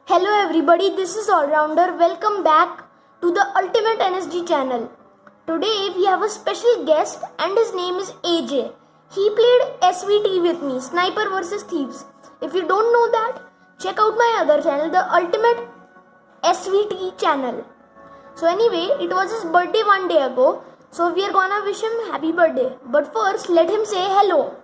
Hello everybody, this is Allrounder. Welcome back to the Ultimate NSG channel. Today we have a special guest and his name is AJ. He played SVT with me, Sniper vs Thieves. If you don't know that, check out my other channel, the Ultimate SVT channel. So anyway, it was his birthday one day ago. So we are gonna wish him happy birthday. But first, let him say hello.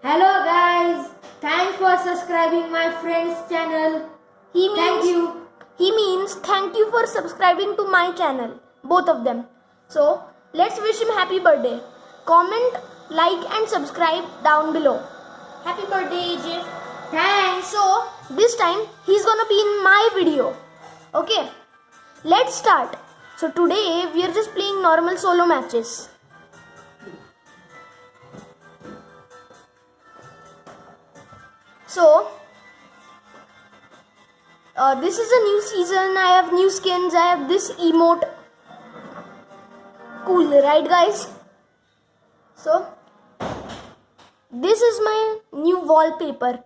Hello guys, thanks for subscribing my friend's channel. Thank you. He means thank you for subscribing to my channel. Both of them. So, let's wish him happy birthday. Comment, like and subscribe down below. Happy birthday, AJ. Thanks. So, this time he's gonna be in my video. Okay, let's start. So, today we are just playing normal solo matches. So, this is a new season. I have new skins. I have this emote. Cool, right, guys? So, this is my new wallpaper.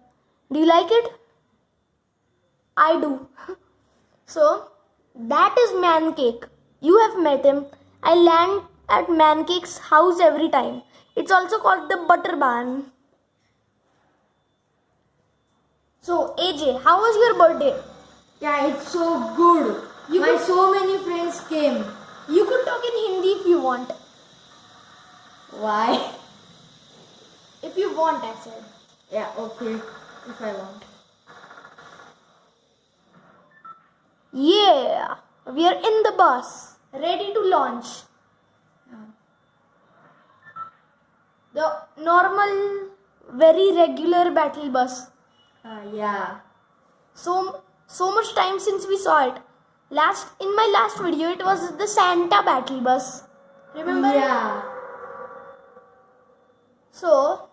Do you like it? I do. So, that is Mancake. You have met him. I land at Mancake's house every time. It's also called the Butter Barn. So, AJ, how was your birthday? Yeah, it's so good. So many friends came. You could talk in Hindi if you want. Why? If you want, I said. Yeah, okay. If I want. Yeah, we are in the bus, ready to launch. The normal, very regular battle bus. Yeah. So much time since we saw it. In my last video, it was the Santa battle bus. Remember? Yeah. So,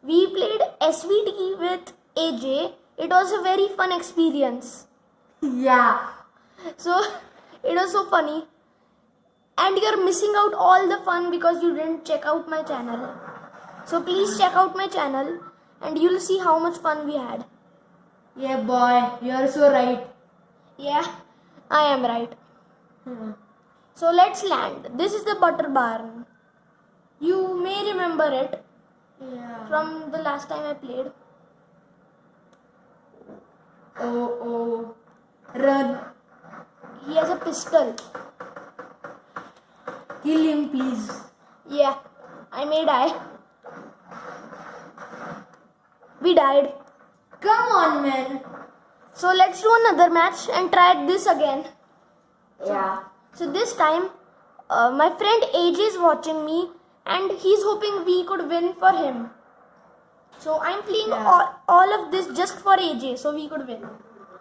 we played SVT with AJ. It was a very fun experience. Yeah. So, it was so funny. And you're missing out all the fun because you didn't check out my channel. So, please check out my channel and you'll see how much fun we had. Yeah, boy. You're so right. Yeah, I am right. So, let's land. This is the Butter Barn. You may remember it from the last time I played. Oh. Run. He has a pistol. Kill him, please. Yeah, I may die. We died. Come on, man. So let's do another match and try this again. Yeah. So this time, my friend AJ is watching me and he's hoping we could win for him. So I'm playing all of this just for AJ so we could win.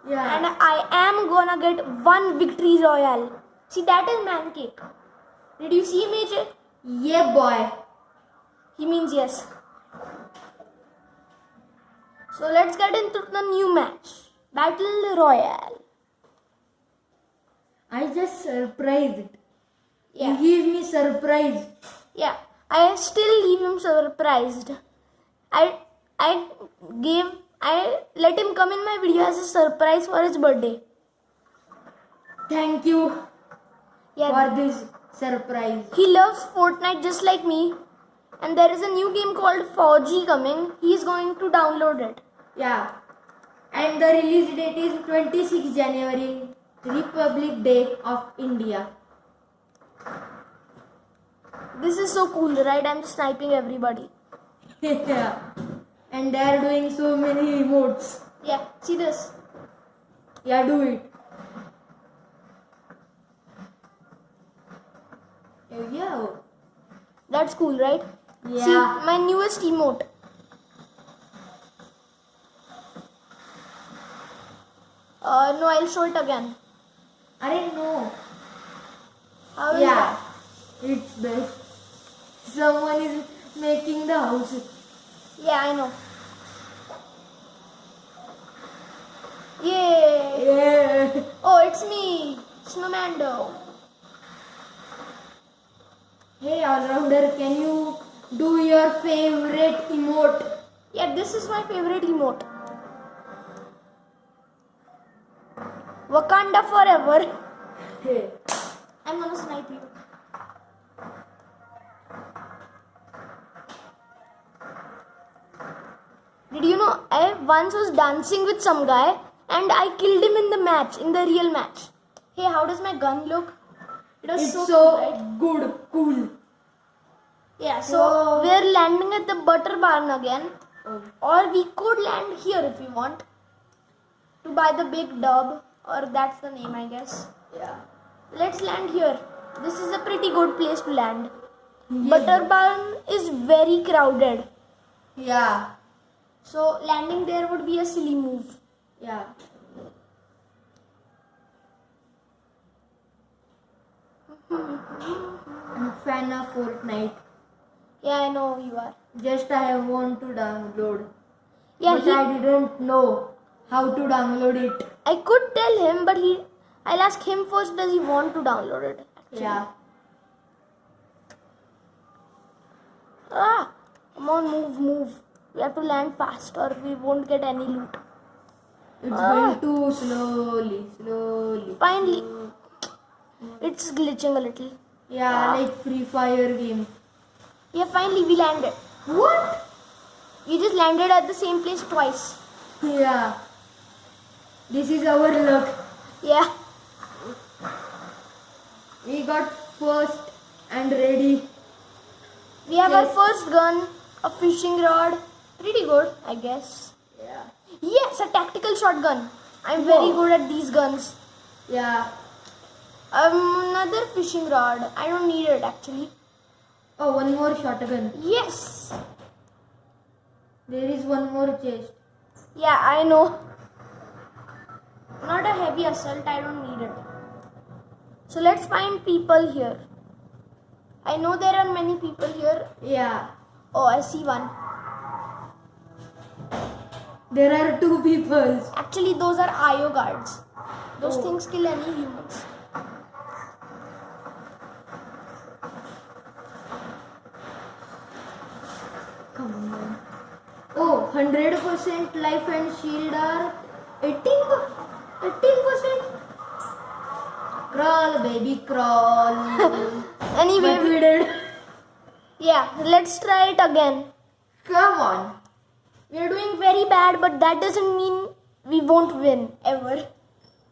Yeah. And I am gonna get one victory royale. See, that is Mancake. Did you see him, AJ? Yeah, boy. He means yes. So let's get into the new match. Battle Royale. I just surprised. Yeah. You give me surprise. Yeah. I still leave him surprised. I let him come in my video as a surprise for his birthday. Thank you Yeah. for this surprise. He loves Fortnite just like me. And there is a new game called Fauji coming. He is going to download it. Yeah. And the release date is 26 January, Republic Day of India. This is so cool, right? I'm sniping everybody. Yeah. And they are doing so many emotes. Yeah, see this. Yeah, do it. Yeah. That's cool, right? Yeah. See, my newest emote. No, I'll show it again. I didn't know. How is Yeah. that? It's best. Someone is making the house. Yeah, I know. Yay! Yeah. Oh, it's me, Snowmando. Hey, Allrounder, can you do your favorite emote? Yeah, this is my favorite emote. Wakanda forever. Hey. I'm gonna snipe you. Did you know I once was dancing with some guy and I killed him in the match, in the real match. Hey, how does my gun look? It was It's so, so cool, right? good, cool. Yeah, so Whoa. we're landing at the butter barn again. Oh. Or we could land here if we want. To buy the big dub, or that's the name, I guess. Yeah. Let's land here. This is a pretty good place to land. Yes. Butter barn is very crowded. Yeah. So landing there would be a silly move. Yeah. I'm a fan of Fortnite. Yeah, I know you are. Just I want to download. Yeah, But I didn't know how to download it. I could tell him, but I'll ask him first, does he want to download it? Actually. Yeah. Ah, come on, move. We have to land fast or we won't get any loot. It's going too slowly. Finally, it's glitching a little. Yeah, like Free Fire game. Yeah, finally we landed. What? We just landed at the same place twice. Yeah. This is our luck. Yeah. We got first and ready. We have our Yes. first gun, a fishing rod. Pretty good, I guess. Yeah. Yes, a tactical shotgun. I'm very Whoa. good at these guns. Yeah. Another fishing rod. I don't need it actually. Oh, one more shotgun. Yes. There is one more chest. Yeah, I know. Not a heavy assault. I don't need it. So let's find people here. I know there are many people here. Yeah. Oh, I see one. There are two people. Actually, those are IO guards. Those Oh. things kill any humans. Come on. Oh, 100% life and shield are 18%. Crawl, baby, crawl. Anyway, But we did. yeah, let's try it again. Come on. We are doing very bad, but that doesn't mean we won't win ever.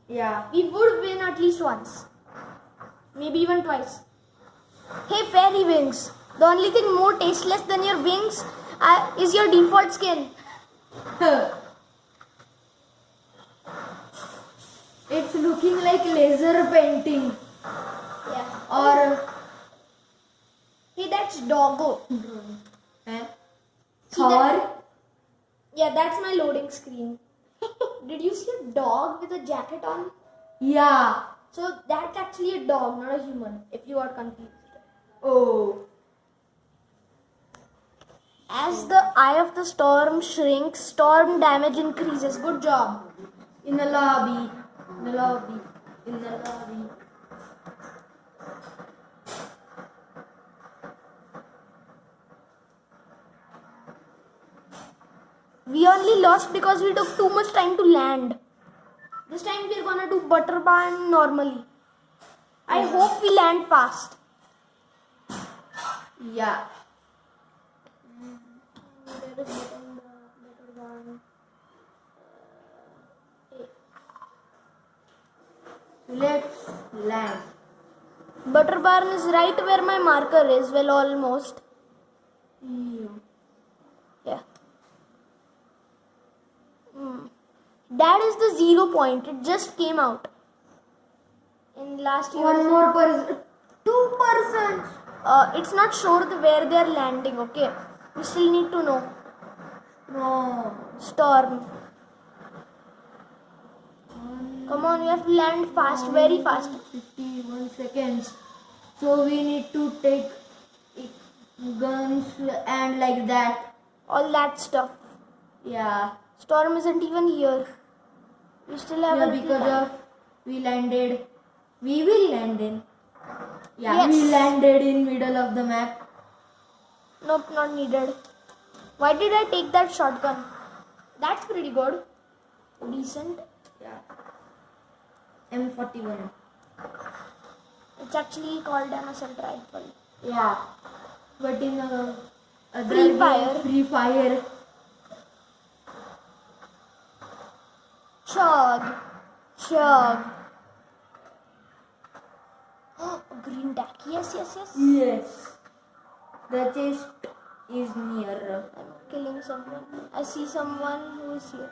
Yeah. We would win at least once. Maybe even twice. Hey, fairy wings. The only thing more tasteless than your wings is your default skin. It's looking like laser painting. Yeah. Or Hey, that's doggo. eh? See that? Thor. Yeah, that's my loading screen. Did you see a dog with a jacket on? Yeah. So that's actually a dog, not a human, if you are confused. Oh. As the eye of the storm shrinks, storm damage increases. Good job. In the lobby. In the lobby. In the lobby. We only lost because we took too much time to land. This time we're gonna do butter barn normally. I hope we land fast. Yeah. Where is butter barn? Let's land. Butter barn is right where my marker is. Well, almost. Yeah. That is the 0 point. It just came out. In last year. One more person. 2%. It's not sure where they are landing. Okay. We still need to know. No. Storm. Come on, we have to land fast, very fast. 51 seconds. So we need to take guns and like that. All that stuff. Yeah. Storm isn't even here. We still have Yeah, a little because time. of we landed. We will land in. Yeah, Yes. we landed in middle of the map. Nope, not needed. Why did I take that shotgun? That's pretty good. Decent. Yeah. 41. It's actually called an assault rifle. Yeah, but in other Free game, Fire. Free Fire. Chug. Oh, green tack. Yes. Yes, the chest is near. I'm killing someone. I see someone who is here.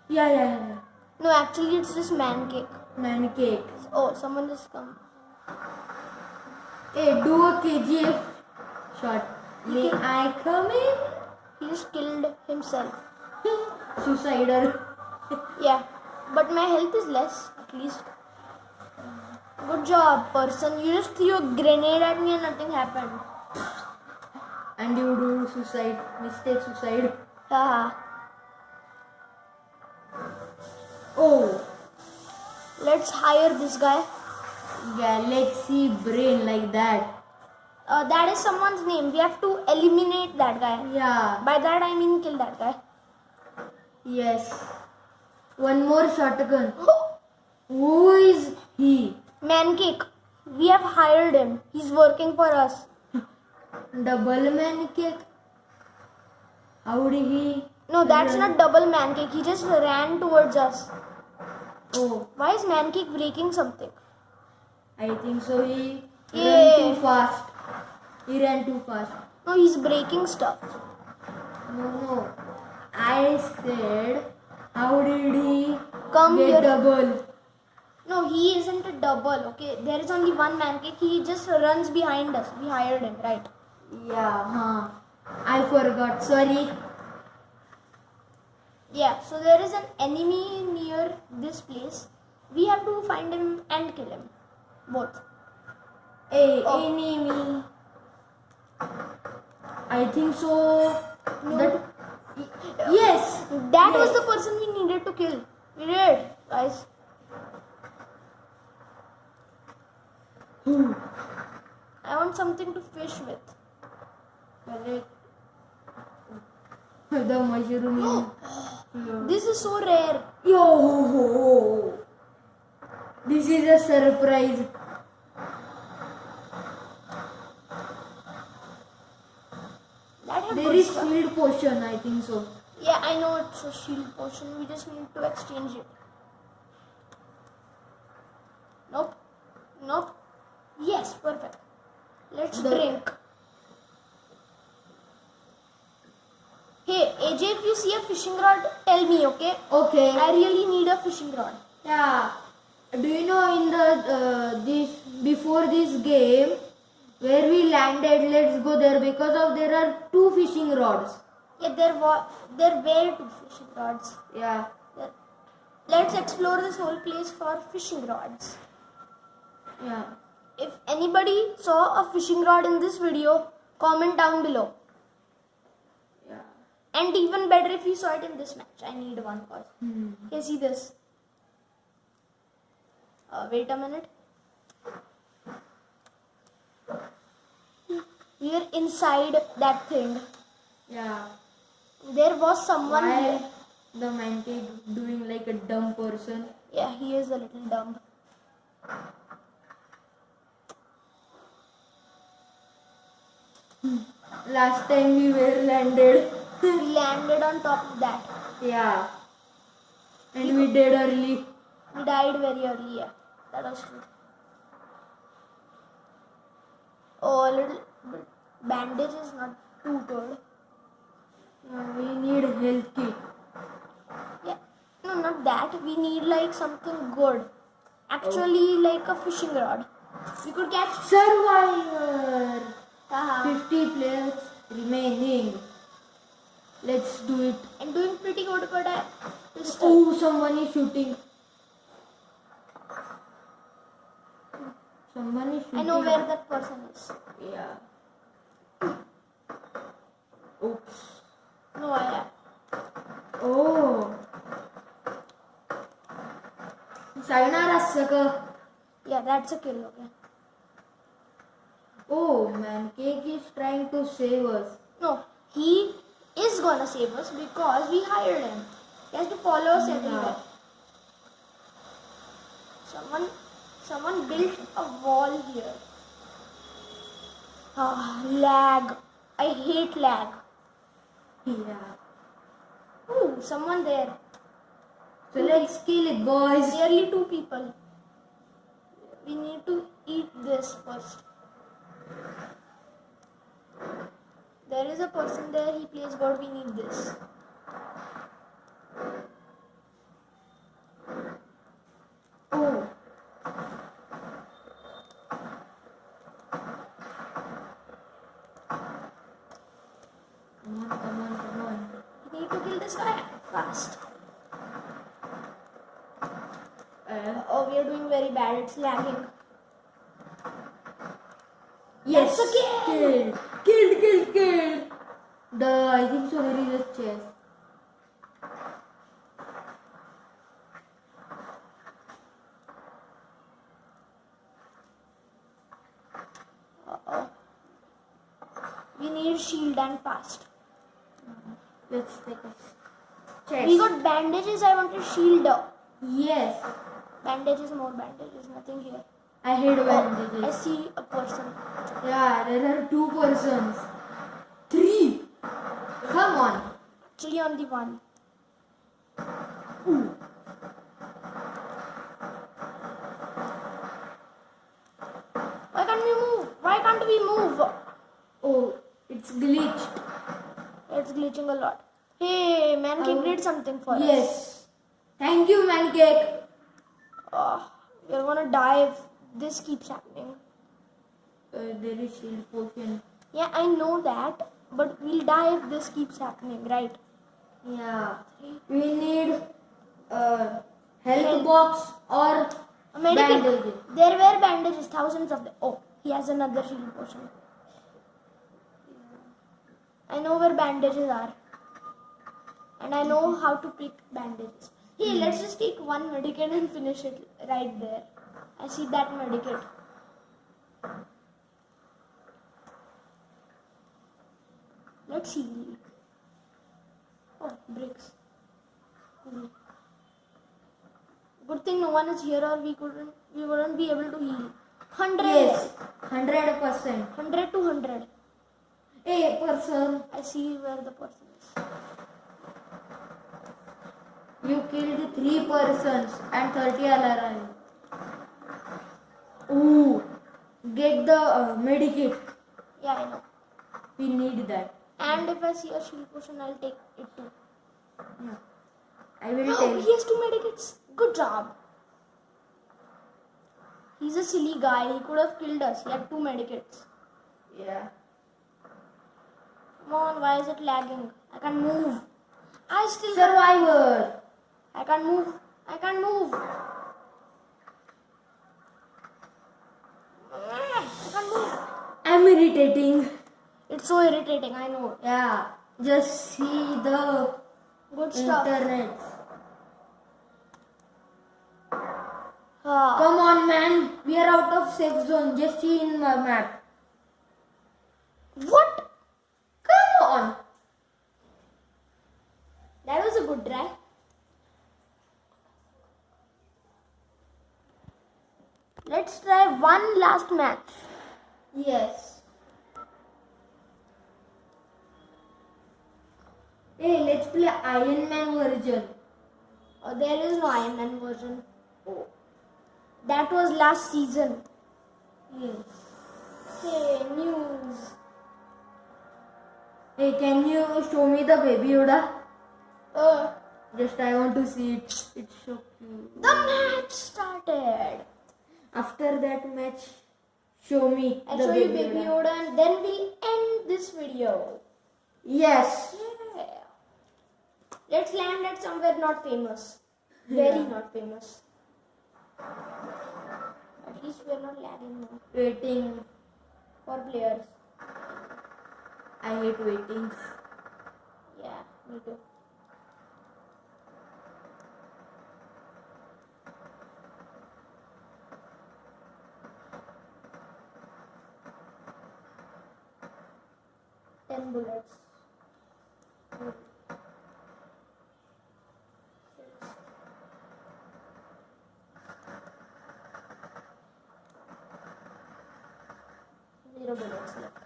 Yeah. No, actually, it's just man cake. Man cake. Oh, someone just come. Hey, do a KGF shot. May I come in? He just killed himself. Suicider. Yeah, but my health is less, at least. Good job, person. You just threw a grenade at me and nothing happened. And you do suicide. Mistake suicide. Haha. Oh, Let's hire this guy. Galaxy Brain like that. That is someone's name. We have to eliminate that guy. Yeah. By that I mean kill that guy. Yes. One more shotgun. Who is he? Mancake. We have hired him. He's working for us. Double man cake. How did he? No, that's not double Mancake. He just ran towards us. Oh, Why is Mancake breaking something? I think so. He Yeah. ran too fast. He ran too fast. No, he's breaking stuff. No. I said, how did he Come get here. double? No, he isn't a double, okay? There is only one Mancake. He just runs behind us. We hired him, right? Yeah, I forgot. Sorry. Yeah, so there is an enemy near this place. We have to find him and kill him. Both. Hey, Oh. enemy. I think so. No. Yes. That was Yes. the person we needed to kill. We did, guys. I want something to fish with. Correct. The mushroom. This is so rare. Yo. This is a surprise. That had There good is stuff. shield potion, I think so. Yeah, I know it's a shield potion. We just need to exchange it. Nope. Yes, perfect. Let's drink. Hey, AJ, if you see a fishing rod, tell me, okay? Okay. I really need a fishing rod. Yeah. Do you know in the this before this game where we landed? Let's go there because of there are 2 fishing rods. Yeah, there were 2 fishing rods. Yeah. Let's explore this whole place for fishing rods. Yeah. If anybody saw a fishing rod in this video, comment down below. Yeah. And even better if you saw it in this match. I need one cause. Okay, see this. Wait a minute. We are inside that thing. Yeah. There was someone Why here. the monkey doing like a dumb person? Yeah, he is a little dumb. Last time we were landed. We landed on top of that. Yeah. And we did early. We died very early, yeah. That was true. Oh, a little bit. Bandage is not too good. We need health kit. Yeah. No, not that. We need like something good. Actually, like a fishing rod. We could catch. Survivor. Haha. 50 players remaining. Let's do it. I'm doing pretty good, but I. Oh, someone is shooting. Someone is shooting. I know where that person is. Yeah. Oops. No, I. Oh. Sayonara, sucker. Yeah, that's a kill, okay. Oh man, Cake is trying to save us. No, he is gonna save us because we hired him. He has to follow us everywhere. Someone built a wall here. Lag. I hate lag. Yeah. Ooh, someone there. So let's kill it, boys. Nearly 2 people. We need to eat this first. There is a person there, he plays God, we need this. Oh. Come on. We need to kill this guy fast. Oh, we are doing very bad, it's lagging. Yes. That's a kill. Kill. I think so there is a chest. Uh-oh. We need shield and fast. Let's take a chest. We got bandages, I want a shield. Yes. Bandages, more bandages, nothing here. I hate I bandages. see a person. Yeah, there are 2 persons. 3. Come on. Actually on the one. Ooh. Why can't we move? Why can't we move? Oh, it's glitched. It's glitching a lot. Hey, Mancake did something for us. Yes. Thank you, Mancake. We're gonna die if this keeps happening. There is shield potion. Yeah, I know that, but we'll die if this keeps happening, right? Yeah. We need a health box or A medikit. bandages. There were bandages, thousands of them. Oh, he has another shield potion. I know where bandages are. And I know how to pick bandages. Hey, let's just take one medikit and finish it right there. I see that medikit. Let's heal. Oh, bricks. Good thing no one is here or we wouldn't be able to heal. 100. Yes. 100%. 100 to 100. Hey, person. I see where the person is. You killed 3 persons and 30 are alive. Ooh. Get the medikit. Yeah, I know. We need that. And if I see a shield potion, I'll take it too. Yeah. I will Oh, take. he has 2 medikits. Good job. He's a silly guy. He could have killed us. He had 2 medikits. Yeah. Come on, why is it lagging? I can't move. I still Survivor. I can't move. I can't move. I can't move. I'm irritating. It's so irritating, I know. Yeah. Just see the Good stuff. internet. Ah. Come on, man. We are out of safe zone. Just see in my map. What? Come on. That was a good try. Let's try one last match. Yes. Hey, let's play Iron Man version. There is no Iron Man version. Oh. That was last season. Yes. Hey, news. Hey, can you show me the Baby Yoda? Uh, Just I want to see it. It's so cute. the match started. After that match, show me I'll the show you Baby Baby Yoda. Yoda and then we'll end this video. Yes. Yeah. Let's land at somewhere not famous. Very Yeah. not famous. At least we're not lagging now. Waiting. For players. I hate waiting. Yeah, me too. Ten bullets. Good. 6. 0 bullets left.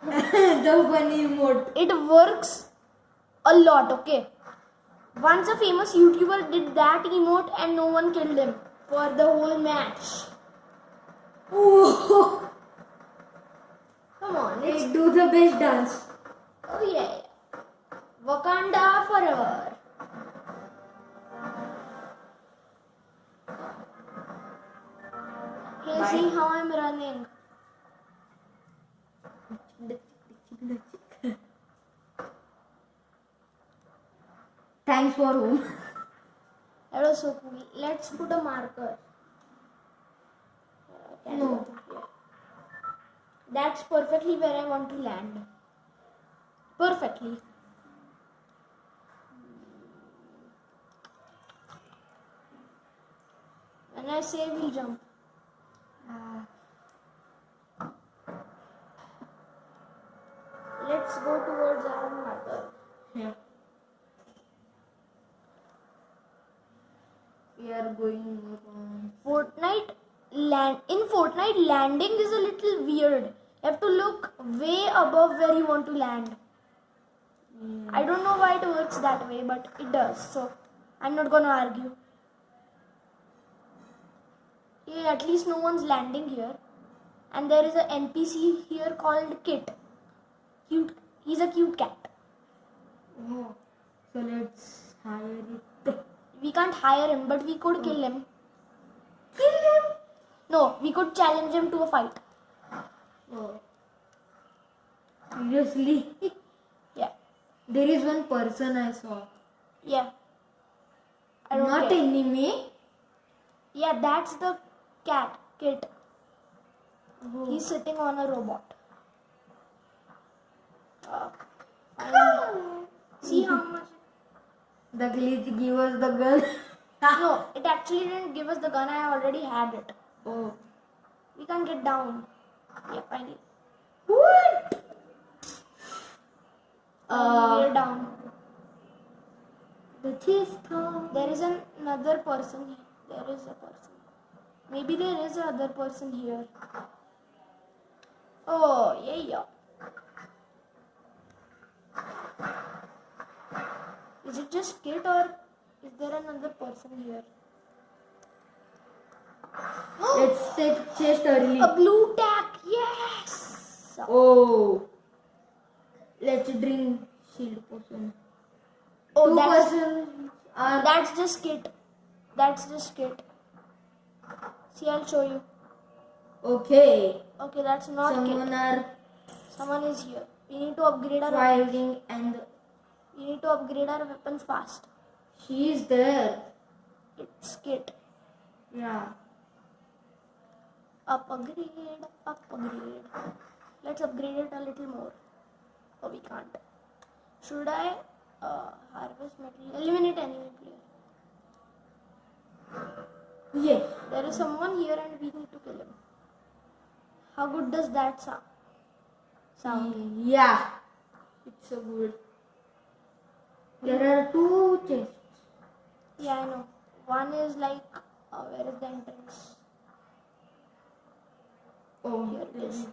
The funny emote. It works a lot, okay? Once a famous YouTuber did that emote and no one killed him for the whole match. Oh, Come on, let's. let's do the best dance. Oh yeah. Wakanda forever. Hey, Bye. see how I'm running. Thanks for whom? That was so cool. Let's put a marker. No. That's perfectly where I want to land. Perfectly. When I say we'll jump. Let's go towards our marker. Yeah. We are going on. In Fortnite, landing is a little weird. You have to look way above where you want to land. I don't know why it works that way, but it does. So I'm not gonna argue. Yeah, at least no one's landing here. And there is an NPC here called Kit. Cute. He's a cute cat. Oh. So let's hire it. We can't hire him, but we could kill him. Kill him? No, we could challenge him to a fight. Oh. Seriously? Yeah. There is one person I saw. Yeah. I don't Not care. enemy. Yeah, that's the cat, Kit. Oh. He's sitting on a robot. Finally. See how much? The glitch give us the gun. No, it actually didn't give us the gun. I already had it. Oh. We can't get down. Yeah, finally. What? We're down. The chest come. There is another person here. There is a person. Maybe there is another person here. Oh, yeah. Is it just Kit or is there another person here? Let's take chest early. A blue tack, yes! Oh. Let's drink shield potion. Oh, Two that's, persons are. that's just Kit. That's just Kit. See, I'll show you. Okay. Okay, that's not Someone Kit. are Someone is here. We need to upgrade our weapons. fighting and We need to upgrade our weapons fast. she is there. It's Kit. Yeah. Upgrade. Let's upgrade it a little more. Oh, we can't. Should I harvest metal? Eliminate enemy player. Yes. There is someone here and we need to kill him. How good does that sound? Yeah. It's so good. There are two chests. Yeah, I know. One is like, where is the entrance? Oh, Here it is.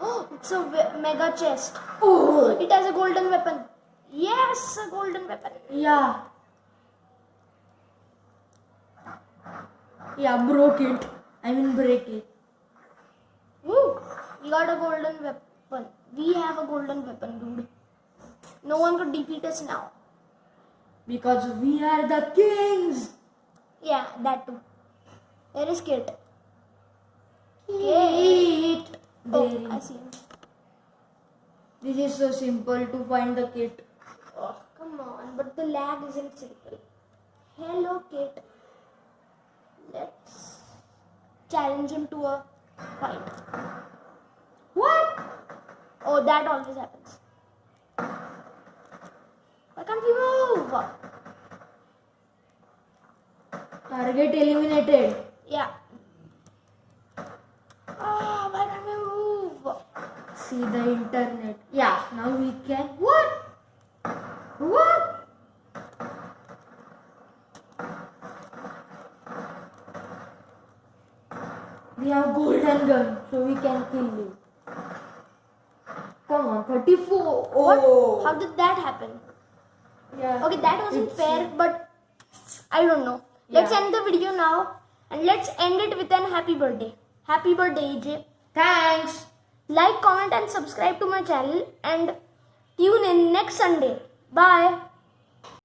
Oh, it's a mega chest. Oh. It has a golden weapon. Yes, a golden weapon. Yeah. Yeah, broke it. I mean break it. Woo! We got a golden weapon. We have a golden weapon, dude. No one could defeat us now. Because we are the kings. Yeah, that too. Where is Kit? Kit. Oh, There I is. see him. This is so simple to find the kit. Oh, come on. But the lag isn't simple. Hello, Kit. Let's challenge him to a fight. What? Oh, that always happens. Why can't we move? Target eliminated. Yeah, see the internet. Yeah, now we can. What? We have golden gun, so we can kill you. Come on, 34. Oh. How did that happen? Yeah. Okay, that wasn't It's- fair, but I don't know. Let's Yeah. end the video now and let's end it with an happy birthday. Happy birthday, AJ. Thanks. Like, comment, and subscribe to my channel and tune in next Sunday. Bye.